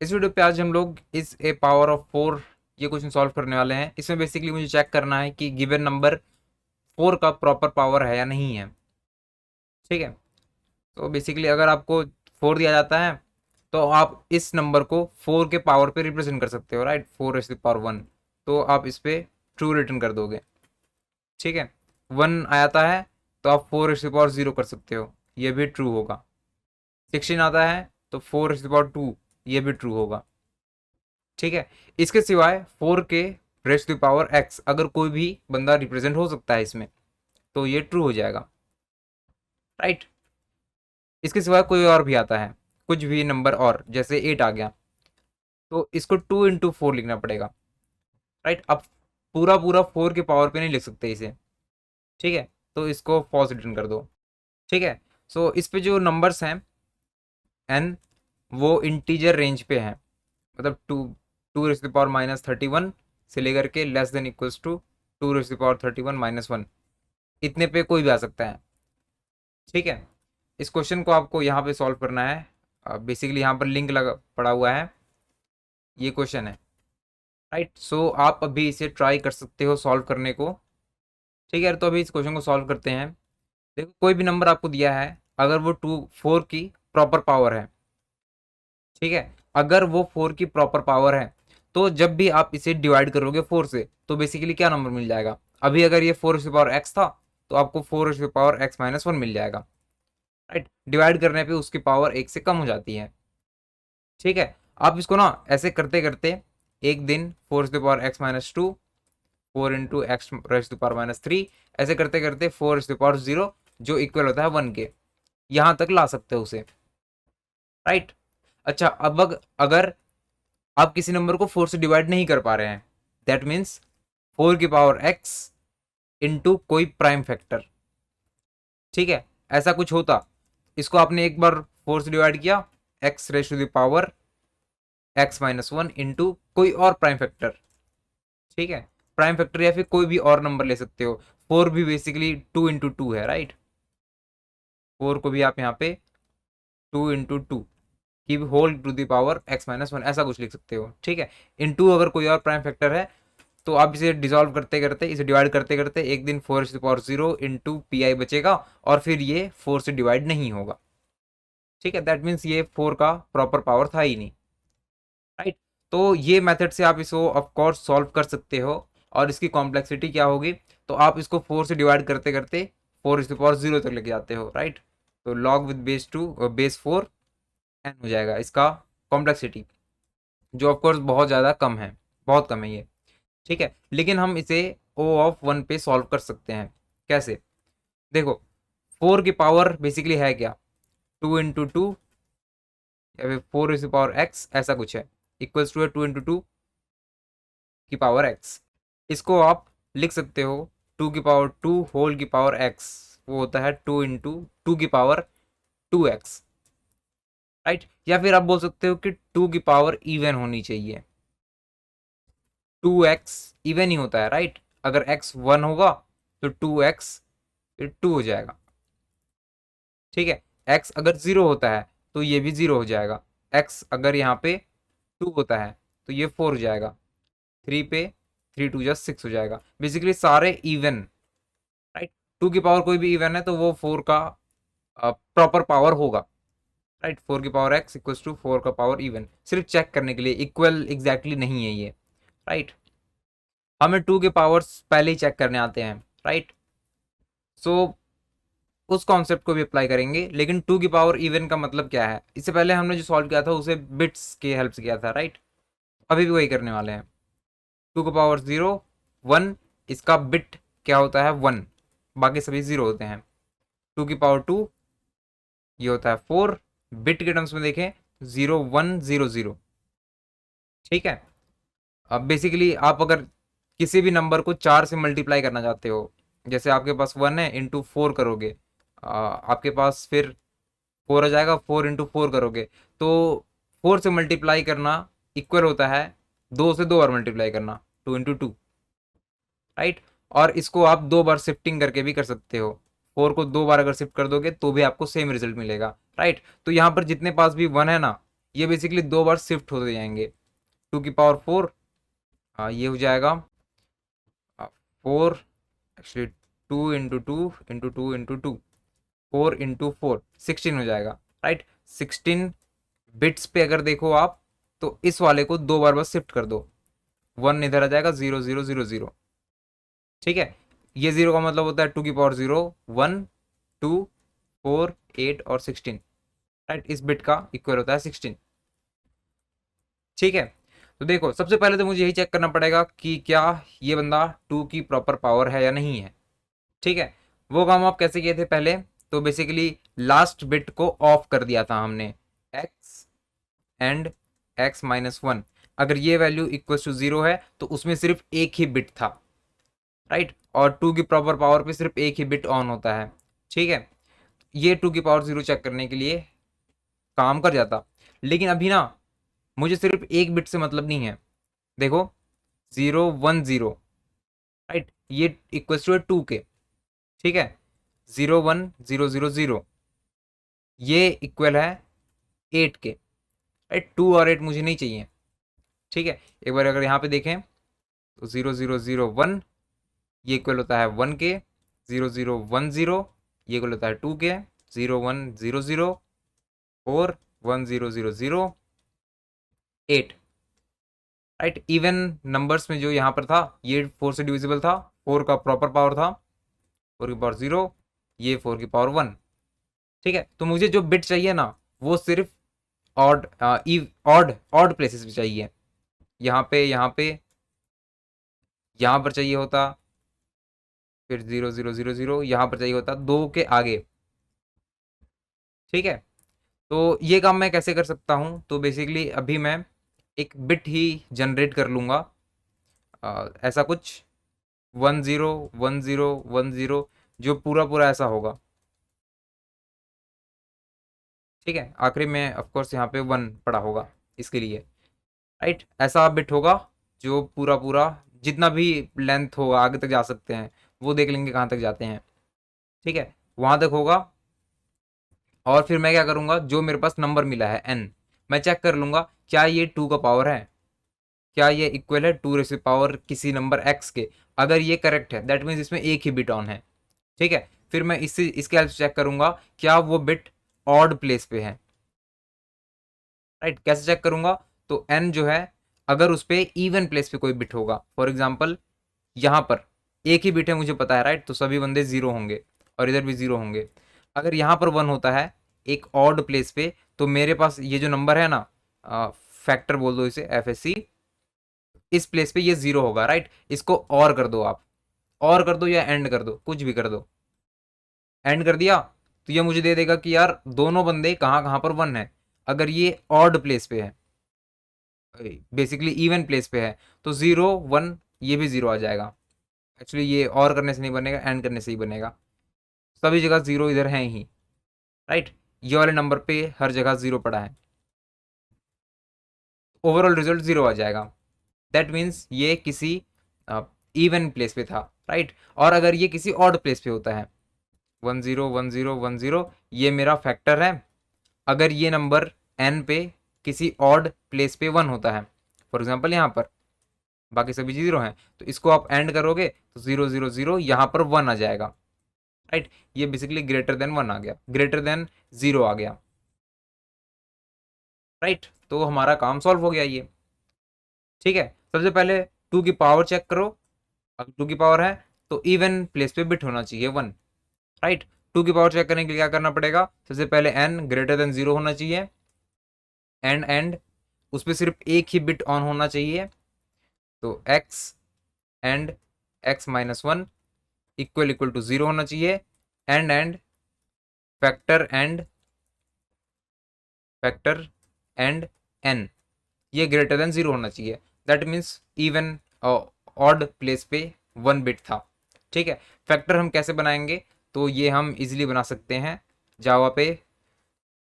इस वीडियो पे आज हम लोग इस ए पावर ऑफ 4 ये क्वेश्चन सॉल्व करने वाले हैं। इसमें बेसिकली मुझे चेक करना है कि गिवन नंबर 4 का प्रॉपर पावर है या नहीं है। ठीक है, तो बेसिकली अगर आपको 4 दिया जाता है तो आप इस नंबर को 4 के पावर पे रिप्रेजेंट कर सकते हो, राइट। 4 रेज़ टू पावर 1, तो आप इस पे ट्रू रिटर्न कर दोगे। ठीक है, 1 आता है तो आप 4 रेज़ टू पावर 0 कर सकते हो, ये भी ट्रू होगा। 16 आता है तो 4 रेज़ टू पावर 2, ये भी ट्रू होगा। ठीक है, इसके सिवाय 4 के रेज़ टू पावर x अगर कोई भी बंदा रिप्रेजेंट हो सकता है इसमें, तो ये ट्रू हो जाएगा, राइट। इसके सिवाय कोई और भी आता है, कुछ भी नंबर और, जैसे 8 आ गया, तो इसको 2 into 4 लिखना पड़ेगा, राइट। अब पूरा पूरा 4 के पावर पे नहीं लिख सकते इसे। ठीक है, तो इसको फॉल्स रिटर्न कर दो। ठीक है, सो इस पे जो नंबर्स हैं n, वो इंटीजर रेंज पे हैं, मतलब 2 two raise to the power -31 से लेकर के less than equals to 2 raise to the power 31 - 1, इतने पे कोई भी आ सकता है। ठीक है, इस क्वेश्चन को आपको यहाँ पे सॉल्व करना है। बेसिकली यहाँ पर लिंक लगा पड़ा हुआ है, ये क्वेश्चन है, राइट। सो आप अभी इसे ट्राई कर सकते हो सॉल्व करने को। ठीक है, तो अभी इस क्वेश्चन को सॉल्व करते हैं। देखो, कोई भी नंबर आपको दिया है, अगर वो 4 की प्रॉपर पावर है, ठीक है, अगर वो 4 की प्रॉपर पावर है, तो जब भी आप इसे डिवाइड करोगे 4 से, तो बेसिकली क्या नंबर मिल जाएगा। अभी अगर ये 4 था, तो आपको 4 - x - 1 मिल जाएगा, राइट। डिवाइड करने पे उसकी पावर 1 से कम हो जाती है। ठीक है, आप इसको ना ऐसे करते करते एक दिन 4 x - 2, 4 × x⁻³ ऐसे करते करते 4 0 जो इक्वल होता है 1 के, यहाँ तक ला सकते हो उसे, राइट। अच्छा, अब अगर आप किसी नंबर को 4 से डिवाइड नहीं कर पा रहे हैं, दैट मीन्स 4 की पावर x इंटू कोई प्राइम फैक्टर। ठीक है, ऐसा कुछ होता, इसको आपने एक बार 4 से डिवाइड किया, x⁻⁻1 इंटू कोई और प्राइम फैक्टर। ठीक है, प्राइम फैक्टर या फिर कोई भी और नंबर ले सकते हो। 4 भी बेसिकली 2 × 2 है, राइट। 4 को भी आप यहाँ पे 2 × 2 की whole to the power x - 1 ऐसा कुछ लिख सकते हो। ठीक है, इंटू अगर कोई और प्राइम फैक्टर है, तो आप इसे डिसॉल्व करते करते, इसे डिवाइड करते करते एक दिन 4 इंटू पी बचेगा, और फिर ये 4 से डिवाइड नहीं होगा। ठीक है, दैट मीन्स ये 4 का प्रॉपर पावर था ही नहीं, राइट। तो ये मेथड से आप इसको ऑफ कोर्स सॉल्व कर सकते हो। और इसकी कॉम्प्लेक्सिटी क्या होगी, तो आप इसको 4 से डिवाइड करते करते 4 तक लेके जाते हो, राइट। तो लॉग विद बेस 4 n हो जाएगा इसका कॉम्प्लेक्सिटी, जो ऑफ कोर्स बहुत ज़्यादा कम है, बहुत कम है ये। ठीक है, लेकिन हम इसे O(1) पे सॉल्व कर सकते हैं। कैसे, देखो, 4 की पावर बेसिकली है क्या, 2 × 2 या फिर 4 ऐसा कुछ है, इक्वल्स टू है 2 × 2 की पावर x। इसको आप लिख सकते हो 2 की पावर 2 होल की पावर x, वो होता है 2 × 2 की पावर 2x, राइट। या फिर आप बोल सकते हो कि 2 की पावर इवन होनी चाहिए, 2x इवन ही होता है, राइट। अगर x 1 होगा तो 2x फिर 2 हो जाएगा। ठीक है, x अगर 0 होता है तो ये भी 0 हो जाएगा। x अगर यहाँ पे 2 होता है तो ये 4 हो जाएगा। 3 पे 3 × 2 = 6 हो जाएगा। बेसिकली सारे इवन, राइट। 2 की पावर कोई भी इवन है तो वो 4 का प्रॉपर पावर होगा, राइट। 4 की पावर x इक्वल्स टू 4 का पावर इवन, सिर्फ चेक करने के लिए, इक्वल एग्जैक्टली नहीं है ये, राइट। हमें 2 के पावर्स पहले ही चेक करने आते हैं, राइट। सो उस कॉन्सेप्ट को भी अप्लाई करेंगे, लेकिन 2 की पावर इवन का मतलब क्या है, इससे पहले हमने जो सॉल्व किया था उसे बिट्स की हेल्प से किया था, राइट। अभी भी वही करने वाले हैं। 2 की पावर 0 1, इसका बिट क्या होता है 1, बाकी सभी 0 होते हैं। 2 की पावर 2 ये होता है 4, बिट के टर्म्स में देखें 0 1 0 0। ठीक है, अब बेसिकली आप अगर किसी भी नंबर को 4 से मल्टीप्लाई करना चाहते हो, जैसे आपके पास 1 है, इंटू 4 करोगे, आपके पास फिर 4 आ जाएगा, 4 × 4 करोगे, तो 4 से मल्टीप्लाई करना इक्वल होता है 2 से 2 बार मल्टीप्लाई करना, 2 × 2, राइट। और इसको आप 2 बार शिफ्टिंग करके भी कर सकते हो। 4 को 2 बार अगर शिफ्ट कर दोगे तो भी आपको सेम रिजल्ट मिलेगा, राइट। तो यहाँ पर जितने पास भी 1 है ना, ये बेसिकली 2 बार शिफ्ट होते जाएंगे। 2 की पावर 4, हाँ ये हो जाएगा 4, एक्चुअली 2 इंटू 2 4 इंटू 4 16 हो जाएगा, राइट। 16 बिट्स पे अगर देखो आप, तो इस वाले को 2 बार बस शिफ्ट कर दो, 1 इधर आ जाएगा, 0 0 0 0, ठीक है। ये 0 का मतलब होता है 2 की पावर 0, 1 2 4 8 और 16, राइट। इस बिट का इक्वल होता है 16, ठीक है। तो देखो सबसे पहले तो मुझे यही चेक करना पड़ेगा कि क्या ये बंदा 2 की प्रॉपर पावर है या नहीं है, ठीक है। वो काम आप कैसे किए थे पहले, तो बेसिकली लास्ट बिट को ऑफ कर दिया था हमने, x एंड x-1। अगर ये वैल्यू इक्वल टू 0 है तो उसमें सिर्फ एक ही बिट था, राइट। और 2 की प्रॉपर पावर पे सिर्फ एक ही बिट ऑन होता है, ठीक है। ये 2 की पावर 0 चेक करने के लिए काम कर जाता। लेकिन अभी ना मुझे सिर्फ एक बिट से मतलब नहीं है। देखो 0 1 0, राइट, ये इक्वल टू है 2 के, ठीक है। 0 1 0 0 0 ये इक्वल है 8 के, राइट। 2 और 8 मुझे नहीं चाहिए, ठीक है। एक बार अगर यहाँ पे देखें तो 0 0 0 1 ये इक्वल होता है 1 के, 0 0 1 0 ये इक्वल होता है 2 के, 0 1 0 0 4 1 0 0 0 8, राइट। इवन नंबर्स में जो यहाँ पर था ये 4 से डिविजिबल था, 4 का प्रॉपर पावर था 4 की पावर 0, ये 4 की पावर 1, ठीक है। तो मुझे जो बिट चाहिए ना वो सिर्फ ऑड ऑड ऑड प्लेसेस पे चाहिए। यहाँ पे यहाँ पर चाहिए होता, फिर 0 0 0 0 यहाँ पर चाहिए होता 2 के आगे, ठीक है। तो ये काम मैं कैसे कर सकता हूँ, तो बेसिकली अभी मैं एक बिट ही जनरेट कर लूँगा, ऐसा कुछ 10 10 10 जो पूरा पूरा ऐसा होगा, ठीक है। आखिरी में ऑफकोर्स यहाँ पे 1 पड़ा होगा इसके लिए, राइट। ऐसा बिट होगा जो पूरा पूरा जितना भी लेंथ होगा आगे तक जा सकते हैं, वो देख लेंगे कहाँ तक जाते हैं, ठीक है। वहाँ तक होगा। और फिर मैं क्या करूँगा, जो मेरे पास नंबर मिला है n, मैं चेक कर लूँगा क्या ये 2 का पावर है, क्या ये इक्वल है 2 रेज़ टू पावर किसी नंबर x के। अगर ये करेक्ट है दैट मीन्स इसमें एक ही बिट ऑन है, ठीक है। फिर मैं इसके हेल्प से चेक करूँगा क्या वो बिट ऑड प्लेस पे है, राइट। कैसे चेक करूँगा, तो n जो है अगर उस पर इवन प्लेस पे कोई बिट होगा, फॉर एग्जाम्पल यहाँ पर एक ही बिट है मुझे पता है, राइट, तो सभी बंदे 0 होंगे और इधर भी 0 होंगे। अगर यहाँ पर 1 होता है एक ऑड प्लेस पे, तो मेरे पास ये जो नंबर है ना, फैक्टर बोल दो इसे, FSC, इस प्लेस पे ये 0 होगा, राइट। इसको और कर दो आप, और कर दो या एंड कर दो, कुछ भी कर दो। एंड कर दिया तो ये मुझे दे देगा कि यार दोनों बंदे कहाँ कहाँ पर 1 है। अगर ये ऑड प्लेस पे है, बेसिकली इवन प्लेस पे है, तो 0 1 ये भी 0 आ जाएगा। एक्चुअली ये और करने से नहीं बनेगा, एंड करने से ही बनेगा। सभी जगह 0 इधर है ही, राइट। ये वाले नंबर पे हर जगह 0 पड़ा है, ओवरऑल रिजल्ट 0 आ जाएगा। दैट मीन्स ये किसी इवन प्लेस पे था, राइट। और अगर ये किसी ऑड प्लेस पे होता है 10 10 10 ये मेरा फैक्टर है। अगर ये नंबर n पे किसी ऑड प्लेस पे 1 होता है, फॉर एग्जाम्पल यहाँ पर बाकी सभी 0 हैं, तो इसको आप एंड करोगे तो 0 0 0 यहाँ पर 1 आ जाएगा, राइट। ये बेसिकली ग्रेटर देन 1 आ गया, ग्रेटर देन 0 आ गया, राइट। तो हमारा काम सॉल्व हो गया ये, ठीक है। सबसे पहले 2 की पावर चेक करो, अगर 2 की पावर है तो इवन प्लेस पे बिट होना चाहिए 1, राइट। 2 की पावर चेक करने के लिए क्या करना पड़ेगा, सबसे पहले n ग्रेटर देन 0 होना चाहिए, एंड उस पर सिर्फ एक ही बिट ऑन होना चाहिए, तो x and x-1 equal to 0 होना चाहिए, एंड फैक्टर एंड n ये ग्रेटर देन 0 होना चाहिए। That means even odd place पे 1 बिट था, ठीक है। फैक्टर हम कैसे बनाएंगे, तो ये हम इजीली बना सकते हैं जावा पे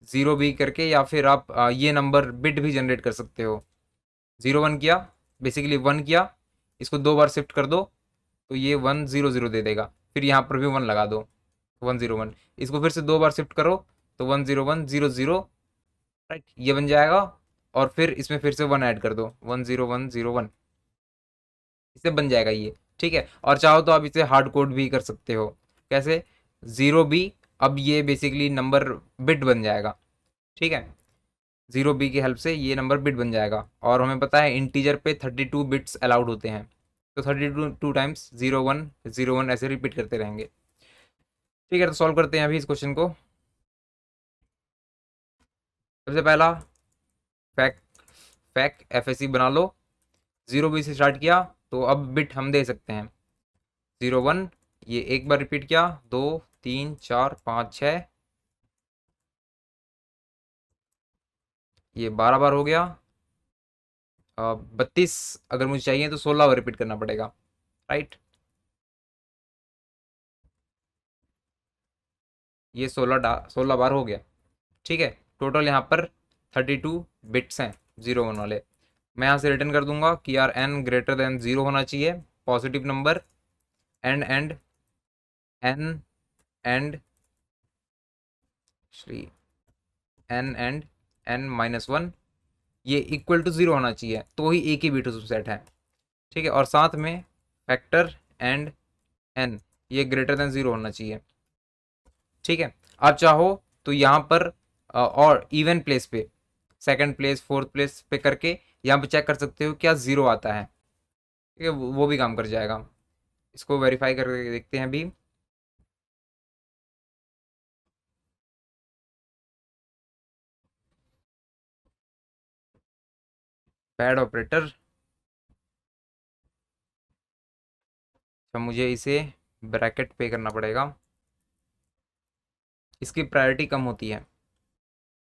0 भी करके, या फिर आप ये नंबर बिट भी जनरेट कर सकते हो। 0 1 किया, बेसिकली 1 किया, इसको 2 बार शिफ्ट कर दो तो ये 1 0 0 दे देगा। फिर यहाँ पर भी 1 लगा दो, 1 0 1, इसको फिर से 2 बार शिफ्ट करो तो 1 0 1 0 0, राइट, ये बन जाएगा। और फिर इसमें फिर से 1 ऐड कर दो, 10101, इससे बन जाएगा ये। ठीक है, और चाहो तो आप इसे हार्ड कोड भी कर सकते हो। कैसे? 0B, अब ये बेसिकली नंबर बिट बन जाएगा। ठीक है, 0B की हेल्प से ये नंबर बिट बन जाएगा, और हमें पता है इंटीजर पे 32 बिट्स अलाउड होते हैं, तो 32 टाइम्स 0101 ऐसे रिपीट करते रहेंगे। ठीक है, तो सॉल्व करते हैं अभी इस क्वेश्चन को। सबसे पहला फैक फैक एफ बना लो। 0B से स्टार्ट किया, तो अब बिट हम दे सकते हैं 01, ये एक बार रिपीट किया, 2 3 4 5 6, ये 12 बार हो गया। 32 अगर मुझे चाहिए तो 16 बार रिपीट करना पड़ेगा, राइट। ये 16 बार हो गया। ठीक है, टोटल यहाँ पर 32 बिट्स हैं 01 वाले। मैं यहाँ से रिटर्न कर दूंगा कि यार n ग्रेटर देन 0 होना चाहिए, positive number, and n and Shri n n-1 ये इक्वल टू 0 होना चाहिए, तो ही एक ही बिट उसमें सेट है। ठीक है, और साथ में फैक्टर एंड n ये ग्रेटर देन 0 होना चाहिए। ठीक है, आप चाहो तो यहाँ पर और इवन प्लेस पे, सेकंड प्लेस, फोर्थ प्लेस पे करके यहाँ पे चेक कर सकते हो क्या 0 आता है। ठीक है, वो भी काम कर जाएगा। इसको वेरीफाई करके देखते हैं अभी। पैड ऑपरेटर, तो मुझे इसे ब्रैकेट पे करना पड़ेगा, इसकी प्रायोरिटी कम होती है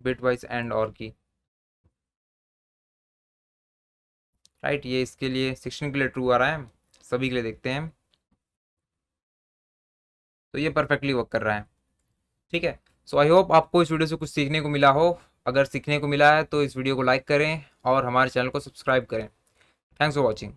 बिट वाइज एंड और की, राइट। ये इसके लिए 16 के लिए ट्रू आ रहा है, सभी के लिए देखते हैं, तो ये परफेक्टली वर्क कर रहा है। ठीक है, सो आई होप आपको इस वीडियो से कुछ सीखने को मिला हो। अगर सीखने को मिला है तो इस वीडियो को लाइक करें और हमारे चैनल को सब्सक्राइब करें। Thanks for watching.